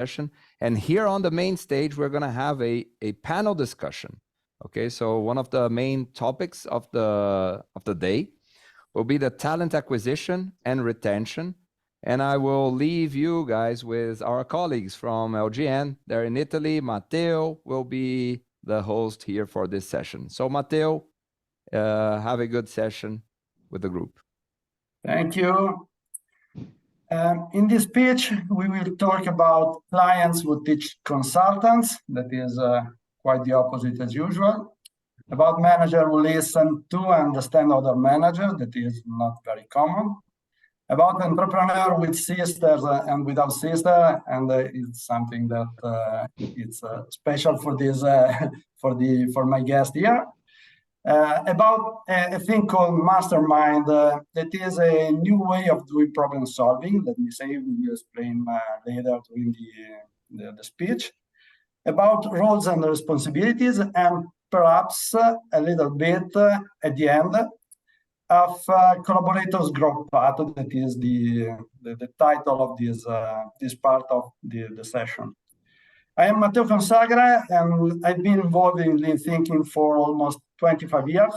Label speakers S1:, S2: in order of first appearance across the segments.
S1: session. And here on the main stage, we're going to have a panel discussion. Okay, so one of the main topics of the day will be the talent acquisition and retention. And I will leave you guys with our colleagues from LGN. They're in Italy. Matteo will be the host here for this session. So Matteo, have a good session with the group.
S2: Thank you. In this speech, we will talk about clients who teach consultants. That is quite the opposite as usual. About managers who listen to and understand other managers. That is not very common. About entrepreneur with sisters and without sister, and it's something that it's special for this for my guest here. About a thing called mastermind. That is a new way of doing problem solving. Let me say, we will explain later during the speech. About roles and responsibilities, and perhaps a little bit at the end of collaborators growth path. That is the title of this part of the session. I am Matteo Consagre, and I've been involved in lean thinking for almost 25 years,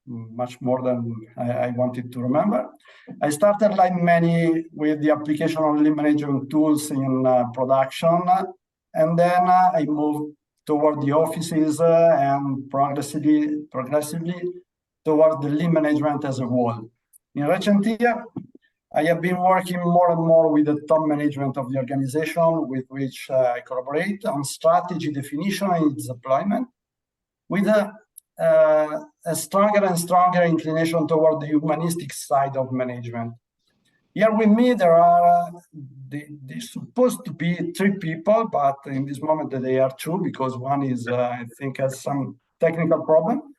S2: much more than I wanted to remember. I started, like many, with the application of lean management tools in production, and then I moved toward the offices and progressively toward the lean management as a whole. In recent years, I have been working more and more with the top management of the organization with which I collaborate on strategy definition and its deployment, with a stronger and stronger inclination toward the humanistic side of management. Here with me, there are there's supposed to be 3 people, but in this moment they are 2 because one is, I think, has some technical problem.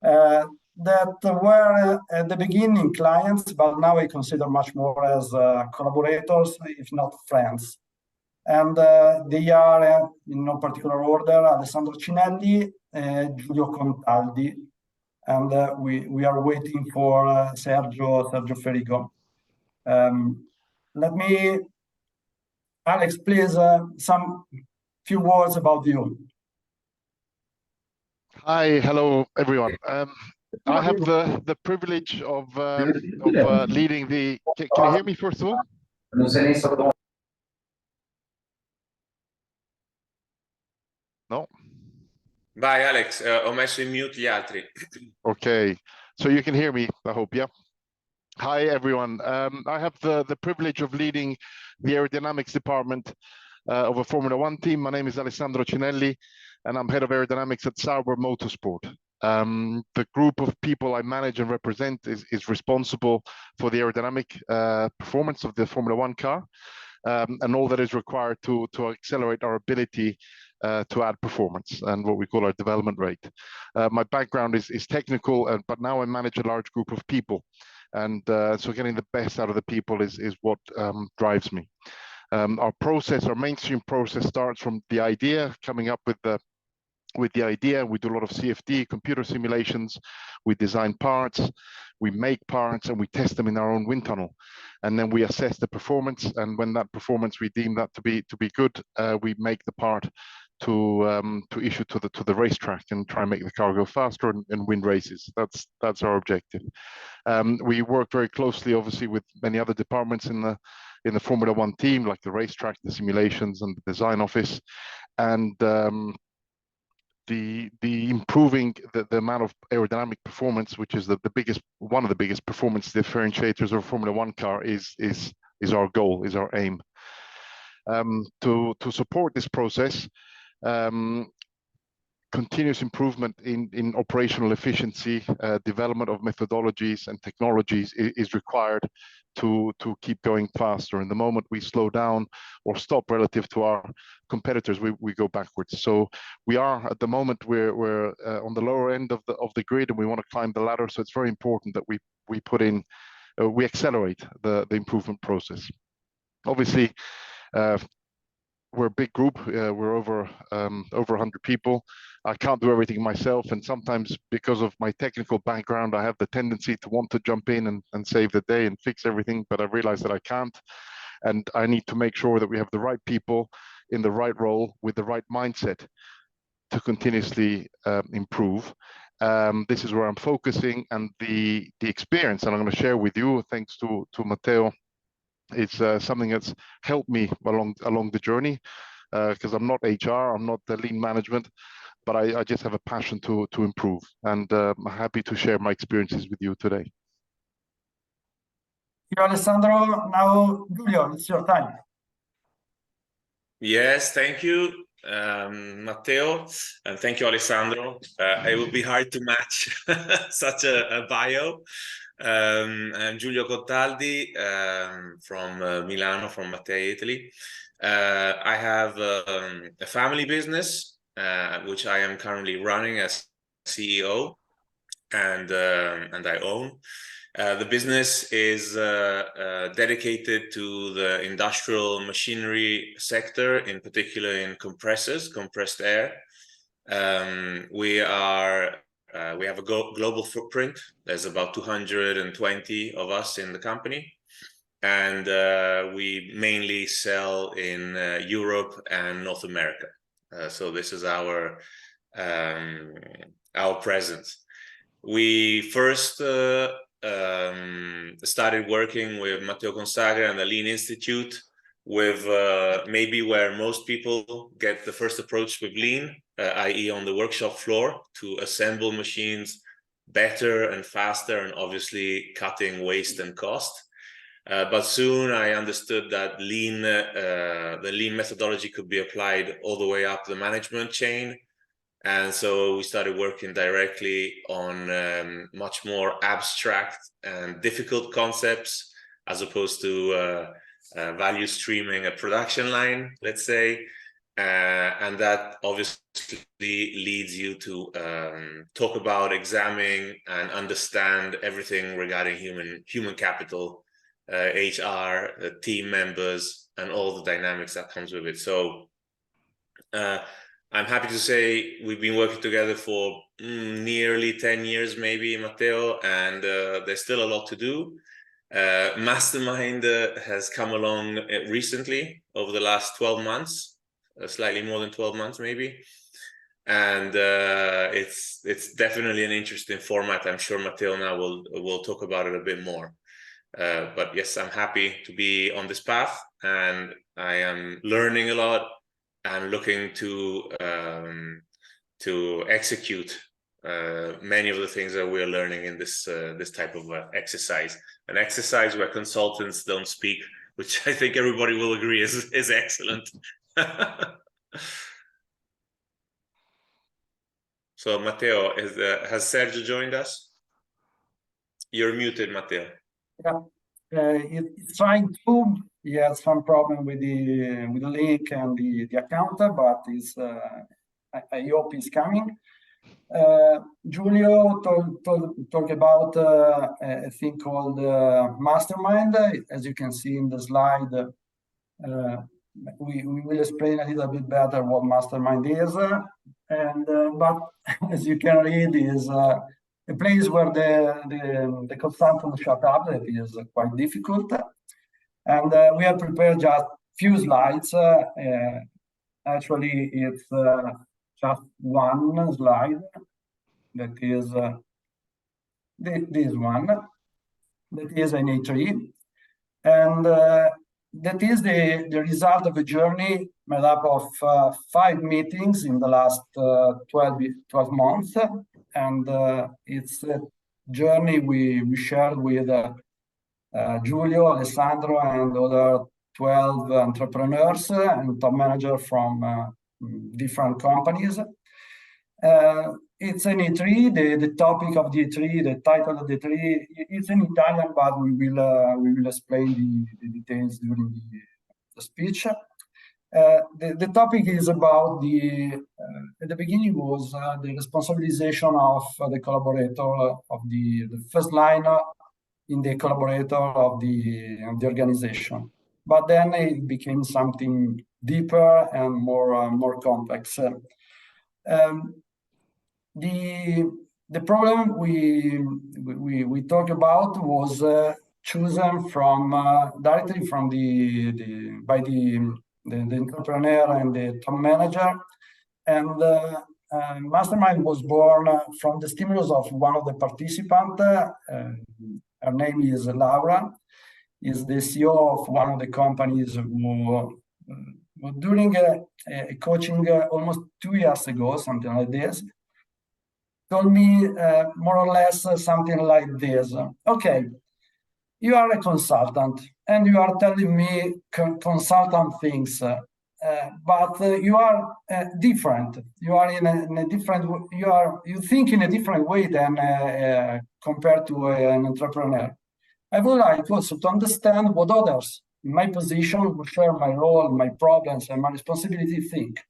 S2: That were at the beginning clients, but now I consider much more as collaborators, if not friends. And they are, in no particular order, Alessandro Cinelli, Giulio Contaldi, and we are waiting for Sergio Ferigo. Let me, Alex, please, some few words about you.
S3: Hi, hello everyone. I have the privilege of leading the. Can you hear me first of all? No.
S4: Vai Alex, ho messo in mute gli altri.
S3: Okay, so you can hear me, I hope, yeah? Hi everyone. I have the privilege of leading the aerodynamics department of a Formula One team. My name is Alessandro Cinelli, and I'm head of aerodynamics at Sauber Motorsport. The group of people I manage and represent is responsible for the aerodynamic performance of the Formula One car, and all that is required to accelerate our ability to add performance and what we call our development rate. My background is technical, but now I manage a large group of people, and so getting the best out of the people is what drives me. Our mainstream process starts from the idea, coming up with the idea. We do a lot of CFD, computer simulations. We design parts, we make parts, and we test them in our own wind tunnel. And then we assess the performance. And when that performance, we deem that to be good, we make the part to issue to the racetrack and try and make the car go faster and win races. That's our objective. We work very closely, obviously, with many other departments in the Formula One team, like the racetrack, the simulations, and the design office, and the improving the amount of aerodynamic performance, which is one of the biggest performance differentiators of a Formula One car, is our goal, is our aim. To support this process, continuous improvement in operational efficiency, development of methodologies and technologies is required to keep going faster. And the moment we slow down or stop relative to our competitors, we go backwards. So we are at the moment we're on the lower end of the grid, and we want to climb the ladder. So it's very important that we accelerate the improvement process. Obviously, we're a big group. We're over 100 people. I can't do everything myself, and sometimes because of my technical background, I have the tendency to want to jump in and save the day and fix everything, but I realize that I can't. and I need to make sure that we have the right people in the right role with the right mindset to continuously improve. This is where I'm focusing, and the experience that I'm going to share with you, thanks to Matteo, it's something that's helped me along the journey, because I'm not HR, I'm not the lean management, but I just have a passion to improve, and I'm happy to share my experiences with you today.
S2: Thank you, Alessandro. Now, Giulio, it's your time.
S4: Yes, thank you, Matteo, and thank you, Alessandro. It would be hard to match such a bio. I'm Giulio Cottaldi from Milano, from Mattei, Italy. I have a family business, which I am currently running as CEO, and I own. The business is dedicated to the industrial machinery sector, in particular in compressed air. We have a global footprint. There's about 220 of us in the company, and we mainly sell in Europe and North America. So this is our presence. We first started working with Matteo Consaglia and the Lean Institute, with maybe where most people get the first approach with Lean, i.e. on the workshop floor, to assemble machines better and faster, and obviously cutting waste and cost. But soon I understood that the Lean methodology could be applied all the way up the management chain. And so we started working directly on much more abstract and difficult concepts, as opposed to value streaming a production line, let's say. And that obviously leads you to talk about, examine, and understand everything regarding human capital, HR, team members, and all the dynamics that comes with it. So I'm happy to say we've been working together for nearly 10 years, maybe, Matteo, and there's still a lot to do. Mastermind has come along recently, over the last 12 months, slightly more than 12 months, maybe. And it's definitely an interesting format. I'm sure Matteo now will talk about it a bit more. But yes, I'm happy to be on this path, and I am learning a lot and looking to execute many of the things that we're learning in this type of exercise. An exercise where consultants don't speak, which I think everybody will agree is excellent. So Matteo, has Sergio joined us? You're muted, Matteo.
S2: Yeah, it's trying to. He has some problem with the link and the account, but I hope he's coming. Julio talk about a thing called Mastermind. As you can see in the slide, we will explain a little bit better what Mastermind is. But as you can read, is a place where the consultants shut up. That is quite difficult. And we have prepared just few slides. Actually, it's just one slide. That is this one. That is an A3. And that is the result of a journey made up of 5 meetings in the last 12 months. And it's a journey we shared with Giulio, Alessandro, and other 12 entrepreneurs and top managers from different companies. It's an E3. The topic of the E3, the title of the E3, it's in Italian, but we will explain the details during the speech. The topic is about at the beginning was the responsibilization of the collaborator, of the first line in the collaborator of the organization. But then it became something deeper and more complex. The problem we talked about was chosen from directly from by the entrepreneur and the top manager. And Mastermind was born from the stimulus of one of the participants. Her name is Laura, is the CEO of one of the companies who during a coaching almost 2 years ago, something like this, told me more or less something like this. Okay, you are a consultant and you are telling me consultant things, but you are different. You are in a different. You think in a different way than compared to an entrepreneur. I would like also to understand what others in my position who share my role, my problems, and my responsibility think.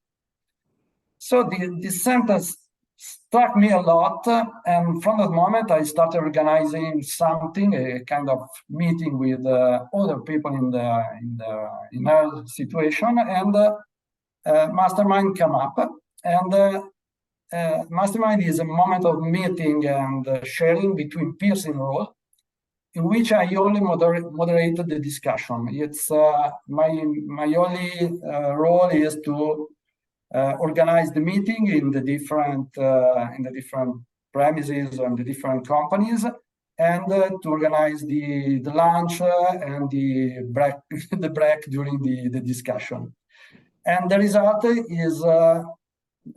S2: So this sentence struck me a lot, and from that moment I started organizing something, a kind of meeting with other people in our situation, and Mastermind came up. And Mastermind is a moment of meeting and sharing between peers in role, in which I only moderated the discussion. It's my only role is to organize the meeting in the different premises and the different companies, and to organize the lunch and the break the break during the discussion. And the result is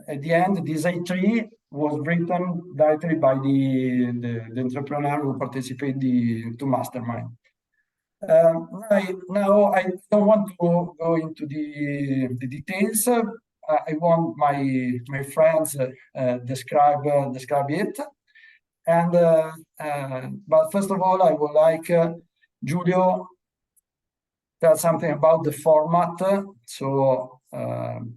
S2: at the end, this A3 was written directly by the entrepreneur who participated to Mastermind. Now I don't want to go into the details. I want my friends describe it. And but first of all, I would like Giulio tell something about the format. So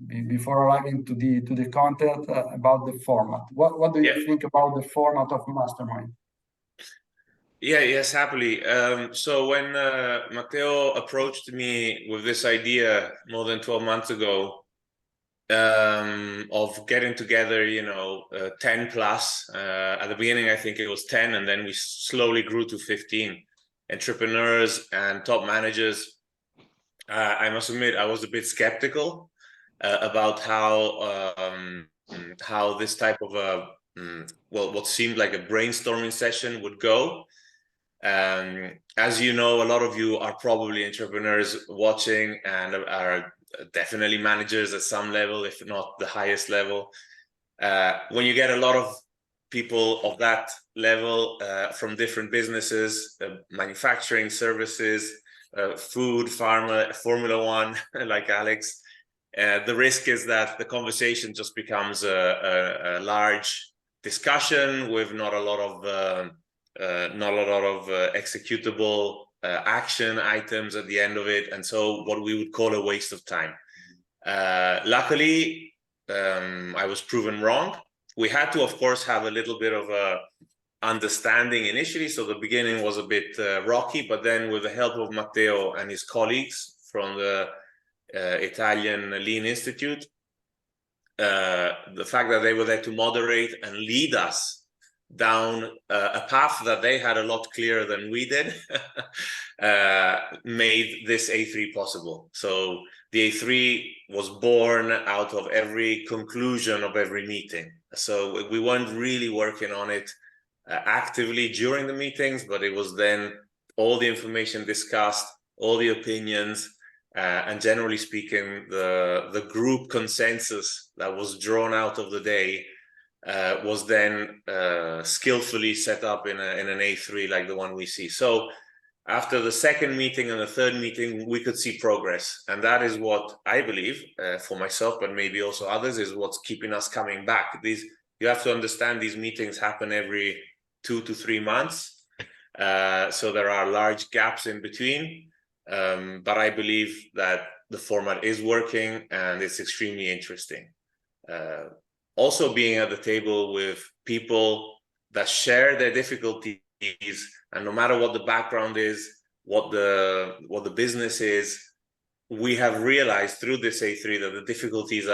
S2: before arriving to the content about the format, what do you think about the format of Mastermind?
S4: Yes, happily. So when Matteo approached me with this idea more than 12 months ago, of getting together, 10 plus. At the beginning, I think it was 10, and then we slowly grew to 15 entrepreneurs and top managers. I must admit, I was a bit skeptical about how this type of what seemed like a brainstorming session would go. As you know, a lot of you are probably entrepreneurs watching and are definitely managers at some level, if not the highest level. When you get a lot of people of that level from different businesses, manufacturing, services, food, pharma, Formula One, like Alex, the risk is that the conversation just becomes a large discussion with not a lot of executable action items at the end of it, and so what we would call a waste of time. Luckily, I was proven wrong. We had to, of course, have a little bit of a understanding initially, so the beginning was a bit rocky, but then with the help of Matteo and his colleagues from the Italian Lean Institute, the fact that they were there to moderate and lead us down a path that they had a lot clearer than we did made this A3 possible. So the A3 was born out of every conclusion of every meeting. So we weren't really working on it actively during the meetings, but it was then all the information discussed, all the opinions, and generally speaking, the group consensus that was drawn out of the day was then skillfully set up in an A3 like the one we see. So after the second meeting and the third meeting, we could see progress. And that is what I believe, for myself, but maybe also others, is what's keeping us coming back. You have to understand these meetings happen every 2 to 3 months. So there are large gaps in between. But I believe that the format is working and it's extremely interesting. Also being at the table with people that share their difficulties, and no matter what the background is, what the business is, we have realized through this A3 that the difficulties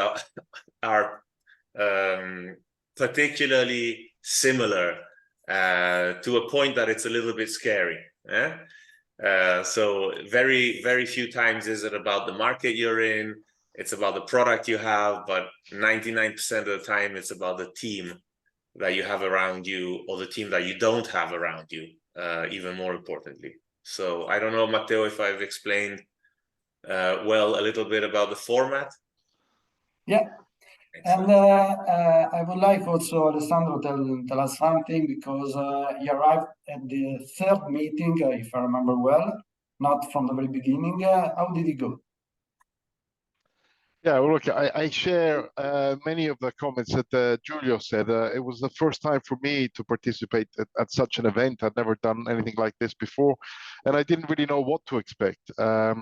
S4: are particularly similar to a point that it's a little bit scary. So very few times is it about the market you're in. It's about the product you have, but 99% of the time it's about the team that you have around you, or the team that you don't have around you, even more importantly. So I don't know, Matteo, if I've explained well a little bit about the format.
S2: Yeah.
S4: Excellent.
S2: And I would like also Alessandro tell us something, because he arrived at the third meeting, if I remember well, not from the very beginning. How did it go?
S3: Yeah, well, look, I share many of the comments that Giulio said. It was the first time for me to participate at such an event. I'd never done anything like this before, and I didn't really know what to expect. Yeah,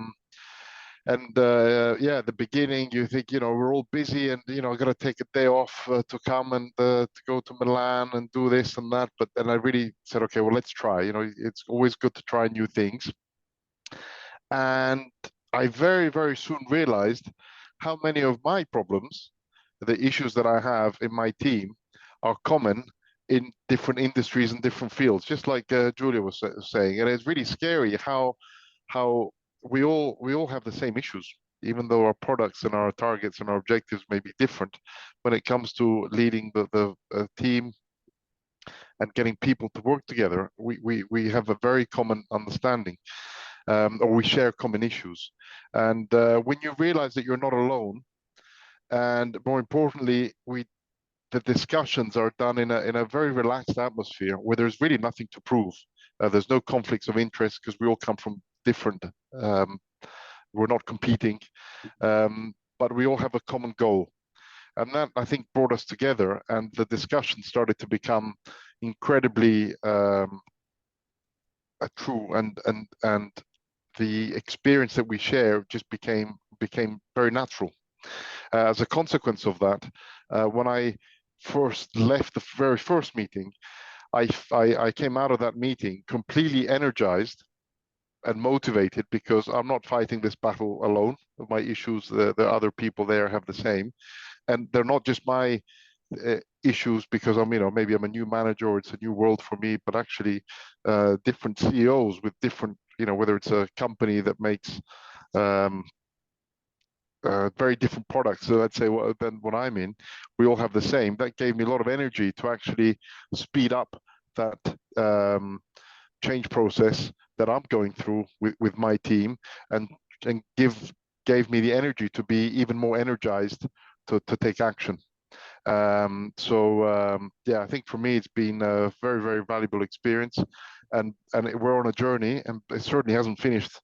S3: at the beginning, you think, we're all busy and, I got to take a day off to come and to go to Milan and do this and that. But then I really said, okay, well, let's try. It's always good to try new things. And I very, very soon realized how many of my problems, the issues that I have in my team, are common in different industries and different fields, just like Giulio was saying. And it's really scary how we all have the same issues, even though our products and our targets and our objectives may be different. When it comes to leading the team and getting people to work together, we have a very common understanding. Or we share common issues. And when you realize that you're not alone, and more importantly, the discussions are done in a very relaxed atmosphere where there's really nothing to prove. There's no conflicts of interest because we all come from different, we're not competing, but we all have a common goal. And that, I think, brought us together, and the discussion started to become incredibly true, and the experience that we share just became very natural. As a consequence of that, when I first left the very first meeting, I came out of that meeting completely energized and motivated, because I'm not fighting this battle alone. My issues, the other people there have the same, and they're not just my issues because maybe I'm a new manager or it's a new world for me, but actually different CEOs with different, whether it's a company that makes very different products, so let's say than what I'm in, we all have the same. That gave me a lot of energy to actually speed up that change process that I'm going through with my team, and gave me the energy to be even more energized to take action. Yeah, I think for me it's been a very, very valuable experience, and we're on a journey, and it certainly hasn't finished,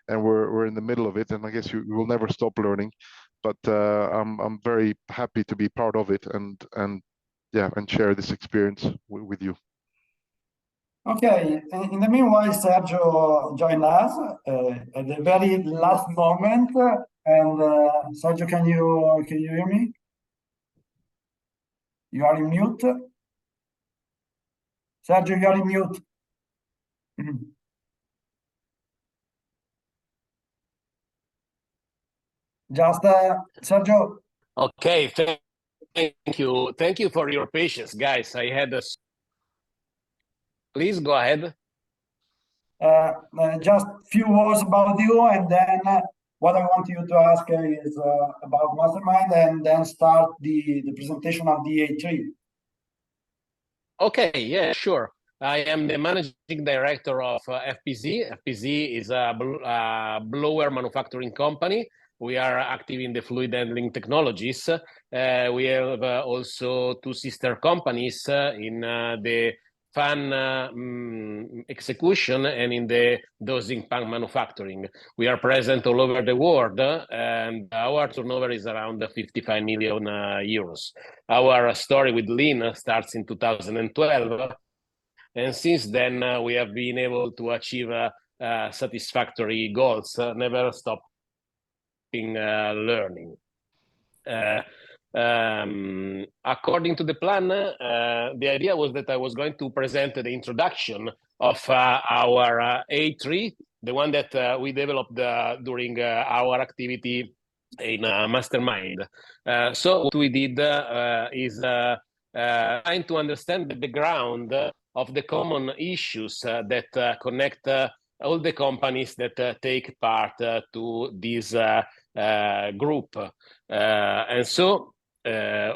S3: and we're in the middle of it, and I guess you will never stop learning. But I'm very happy to be part of it, and share this experience with you.
S2: Okay, in the meanwhile, Sergio joined us at the very last moment. And Sergio, can you hear me? You are in mute. Sergio, you are in mute. Just Sergio.
S5: Okay, thank you. Thank you for your patience, guys. I had a... Please go ahead.
S2: Just few words about you, and then what I want you to ask is about Mastermind, and then start the presentation of the A3.
S5: Okay, yeah, sure. I am the managing director of FPZ. FPZ is a blower manufacturing company. We are active in the fluid handling technologies. We have also two sister companies in the fan execution and in the dosing pump manufacturing. We are present all over the world, and our turnover is around 55 million euros. Our story with Lean starts in 2012, and since then we have been able to achieve satisfactory goals, never stopping learning. According to the plan, the idea was that I was going to present the introduction of our A3, the one that we developed during our activity in Mastermind. So what we did is trying to understand the background of the common issues that connect all the companies that take part to this group. And so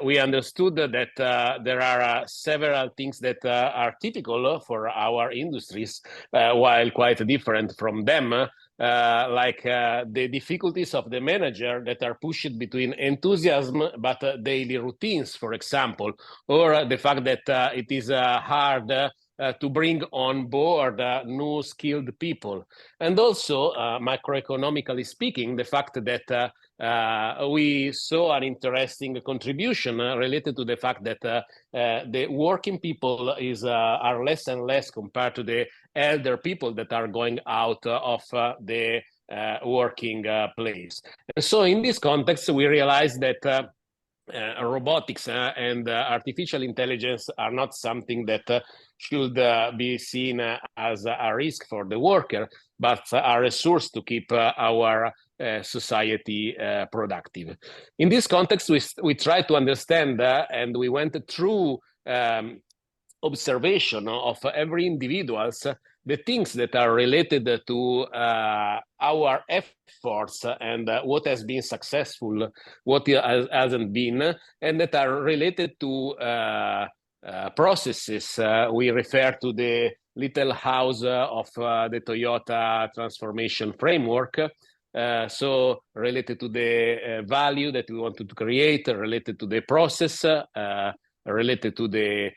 S5: we understood that there are several things that are typical for our industries, while quite different from them, like the difficulties of the manager that are pushed between enthusiasm but daily routines, for example, or the fact that it is hard to bring on board new skilled people. And also, macroeconomically speaking, the fact that we saw an interesting contribution related to the fact that the working people are less and less compared to the elder people that are going out of the working place. And so in this context, we realized that robotics and artificial intelligence are not something that should be seen as a risk for the worker, but a resource to keep our society productive. In this context, we try to understand and we went through observation of every individuals, the things that are related to our efforts and what has been successful, what hasn't been, and that are related to processes. We refer to the little house of the Toyota transformation framework. So related to the value that we wanted to create, related to the process, related to the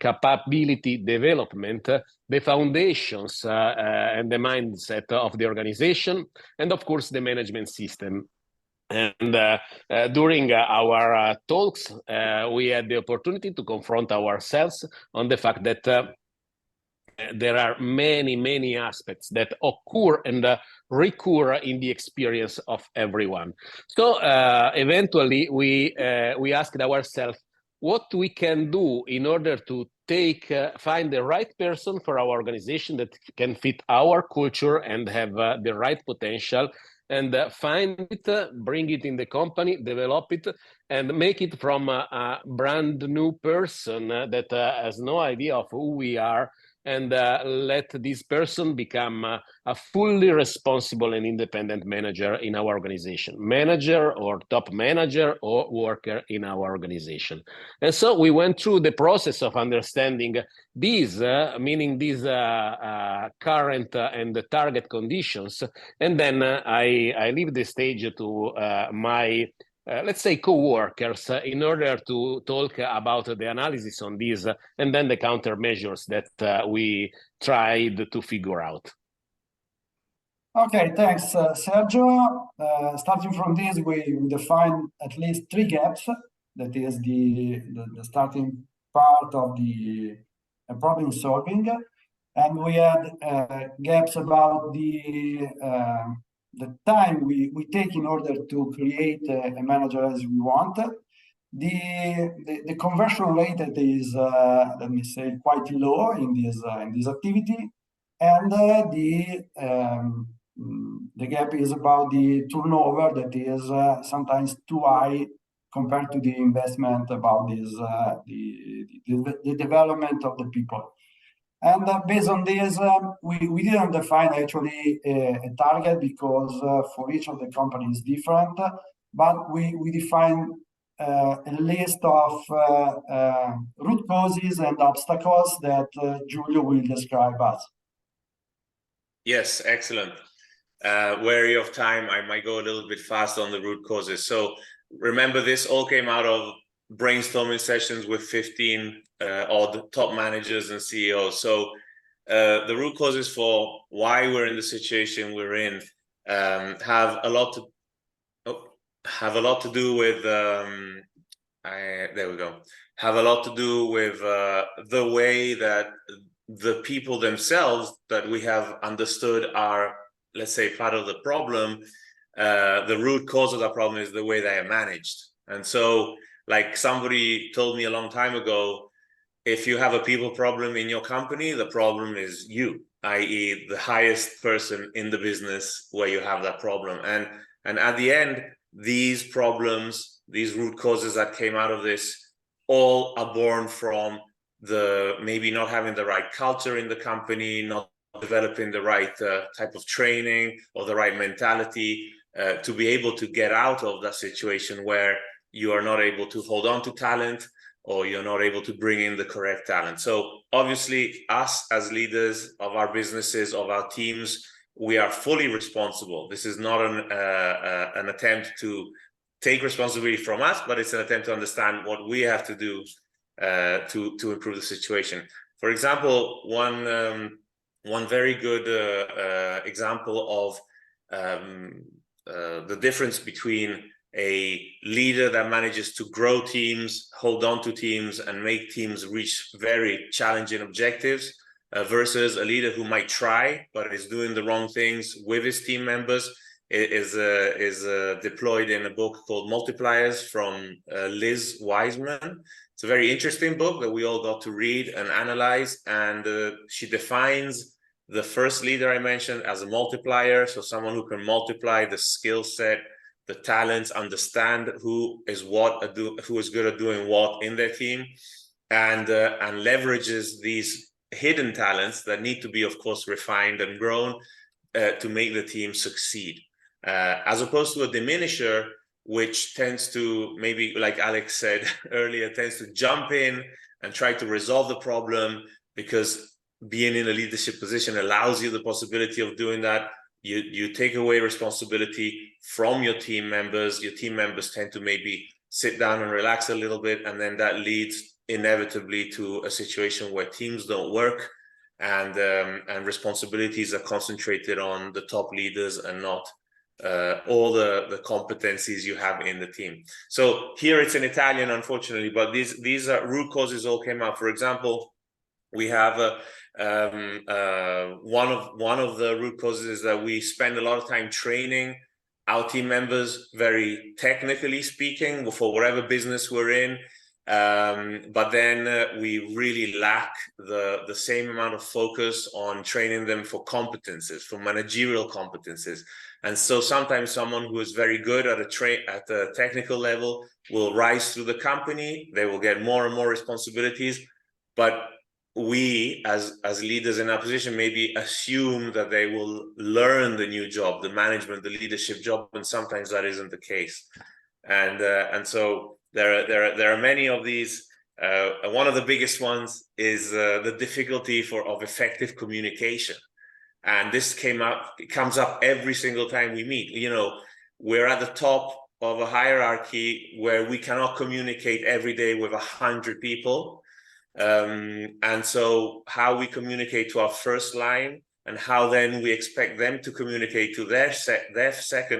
S5: capability development, the foundations and the mindset of the organization, and of course the management system. And during our talks, we had the opportunity to confront ourselves on the fact that there are many aspects that occur and recur in the experience of everyone. So eventually we asked ourselves what we can do in order to find the right person for our organization that can fit our culture and have the right potential, and find it, bring it in the company, develop it, and make it from a brand new person that has no idea of who we are, and let this person become a fully responsible and independent manager in our organization, manager or top manager or worker in our organization. And so we went through the process of understanding these, meaning these current and the target conditions. And then I leave the stage to my let's say co-workers in order to talk about the analysis on these and then the countermeasures that we tried to figure out.
S2: Okay, thanks, Sergio. Starting from this, we define at least 3 gaps. That is the starting part of the problem solving. And we had gaps about the time we take in order to create a manager as we want. The conversion rate that is, let me say, quite low in this activity. And the gap is about the turnover that is sometimes too high compared to the investment about this the development of the people. And based on this, we didn't define actually a target because for each of the companies different, but we define a list of root causes and obstacles that Giulio will describe us.
S4: Yes, excellent. Wary of time, I might go a little bit fast on the root causes. So remember, this all came out of brainstorming sessions with 15 odd top managers and CEOs. So the root causes for why we're in the situation we're in have a lot to do with have a lot to do with the way that the people themselves that we have understood are, let's say, part of the problem. The root cause of that problem is the way they are managed. And so, like somebody told me a long time ago, if you have a people problem in your company, the problem is you, i.e. the highest person in the business where you have that problem. And at the end, these problems, these root causes that came out of this, all are born from maybe not having the right culture in the company, not developing the right type of training or the right mentality to be able to get out of that situation where you are not able to hold on to talent or you're not able to bring in the correct talent. So obviously, us as leaders of our businesses, of our teams, we are fully responsible. This is not an attempt to take responsibility from us, but it's an attempt to understand what we have to do to improve the situation. For example, one very good example of the difference between a leader that manages to grow teams, hold on to teams, and make teams reach very challenging objectives versus a leader who might try but is doing the wrong things with his team members is deployed in a book called Multipliers from Liz Wiseman. It's a very interesting book that we all got to read and analyze, and she defines the first leader I mentioned as a multiplier, so someone who can multiply the skill set, the talents, understand who is good at doing what in their team, and leverages these hidden talents that need to be, of course, refined and grown to make the team succeed, as opposed to a diminisher, which tends to, maybe like Alex said earlier, tends to jump in and try to resolve the problem because being in a leadership position allows you the possibility of doing that. You take away responsibility from your team members. Your team members tend to maybe sit down and relax a little bit, and then that leads inevitably to a situation where teams don't work, and responsibilities are concentrated on the top leaders and not all the competencies you have in the team. So here it's in Italian, unfortunately, but these are root causes all came out. For example, we have one of the root causes is that we spend a lot of time training our team members, very technically speaking, for whatever business we're in. But then we really lack the same amount of focus on training them for competences, for managerial competences. And so sometimes someone who is very good at a technical level will rise through the company. They will get more and more responsibilities, but we as leaders in our position maybe assume that they will learn the new job, the management, the leadership job, and sometimes that isn't the case. And so there are many of these. One of the biggest ones is the difficulty of effective communication, and this comes up every single time we meet. You know, we're at the top of a hierarchy where we cannot communicate every day with 100 people. And so how we communicate to our first line and how then we expect them to communicate to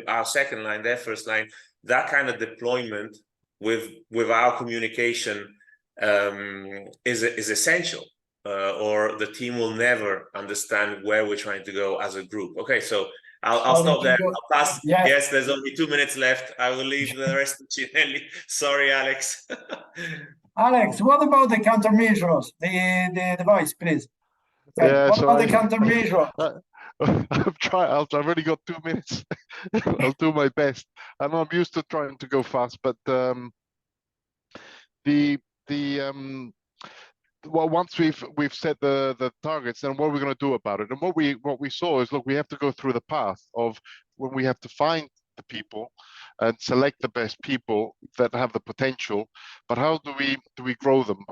S4: our second line, their first line, that kind of deployment with our communication is essential, or the team will never understand where we're trying to go as a group. Okay, so I'll stop there. I'll pass.
S2: Yeah.
S4: Yes, there's only 2 minutes left. I will leave the rest to Cinelli. Sorry, Alex.
S2: Alex, what about the countermeasures? The voice, please.
S3: Yeah,
S2: what
S3: so
S2: about the countermeasure?
S3: I've only got 2 minutes. I'll do my best. I know I'm used to trying to go fast, but well, once we've set the targets, then what are we going to do about it? And what we saw is, look, we have to go through the path of when we have to find the people and select the best people that have the potential, but how do we grow them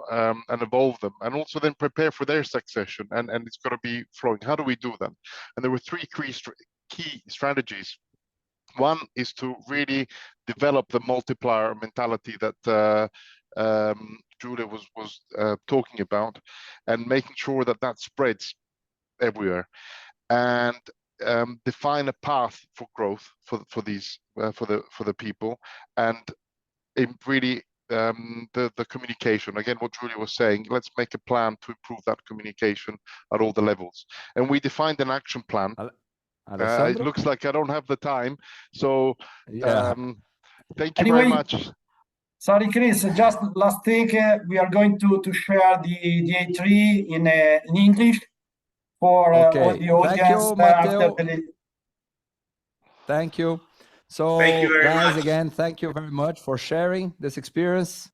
S3: and evolve them, and also then prepare for their succession, and it's got to be flowing. How do we do that? And there were three key strategies. One is to really develop the multiplier mentality that Julia was talking about, and making sure that spreads everywhere, and define a path for growth for the people, and really the communication. Again, what Julia was saying, let's make a plan to improve that communication at all the levels. And we defined an action plan. It looks like I don't have the time, so
S1: Yeah.
S3: thank you very much.
S2: Sorry, Chris, just last thing, we are going to share the A3 in English for all the audience.
S1: Thank you. So
S4: Thank you very
S1: guys,
S4: much.
S1: again, thank you very much for sharing this experience.